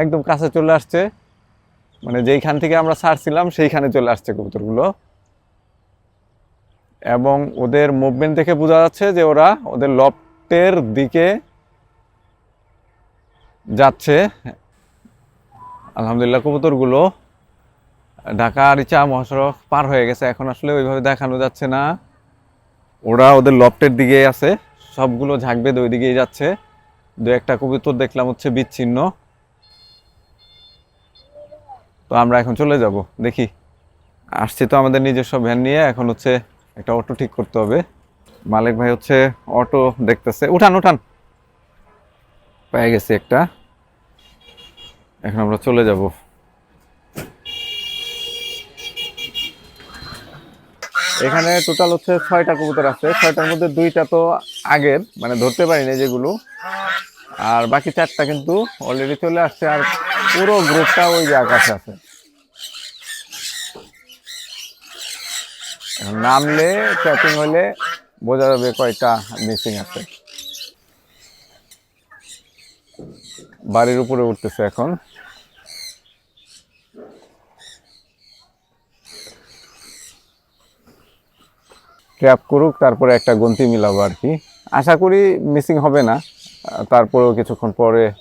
একদম কাছে চলে আসছে, মানে যেইখান থেকে আমরা ছাড়ছিলাম সেইখানে চলে আসছে কবুতরগুলো। এবং ওদের মুভমেন্ট দেখে বোঝা যাচ্ছে যে ওরা ওদের লফটের দিকে যাচ্ছে। আলহামদুলিল্লাহ কবুতরগুলো ঢাকা আরিচা মহাসড়ক পার হয়ে গেছে, এখন আসলে ওইভাবে দেখানো যাচ্ছে না। ওরা ওদের লফটের দিকে আছে, সবগুলো ঝাঁক বেঁধে ওই দিকেই যাচ্ছে। দু একটা কবুতর দেখলাম হচ্ছে বিচ্ছিন্ন। তো আমরা এখন চলে যাব, দেখি। আসছি তো আমাদের নিজস্ব ভ্যান নিয়ে, এখন হচ্ছে একটা অটো ঠিক করতে হবে। মালিক ভাই হচ্ছে অটো দেখতেছে। উঠান উঠান, পেয়ে গেছি একটা, এখন আমরা চলে যাব। এখানে টোটাল হচ্ছে 6টা কবুতর আছে, 6টার মধ্যে 2টা তো আগের, মানে ধরতে পারিনি যেগুলো, আর বাকি 4টা কিন্তু অলরেডি চলে আসছে। আর পুরো গ্রুপটা ওই যে আকাশে আছে। এখন নামলে ট্র্যাকিং হলে বোঝা যাবে কয়টা মিসিং আছে। বাড়ির উপরে উঠতেছে এখন। ট্র্যাপ করুক, তারপরে একটা গন্তি মিলাবো আর কি। আশা করি মিসিং হবে না, তারপরেও কিছুক্ষণ পরে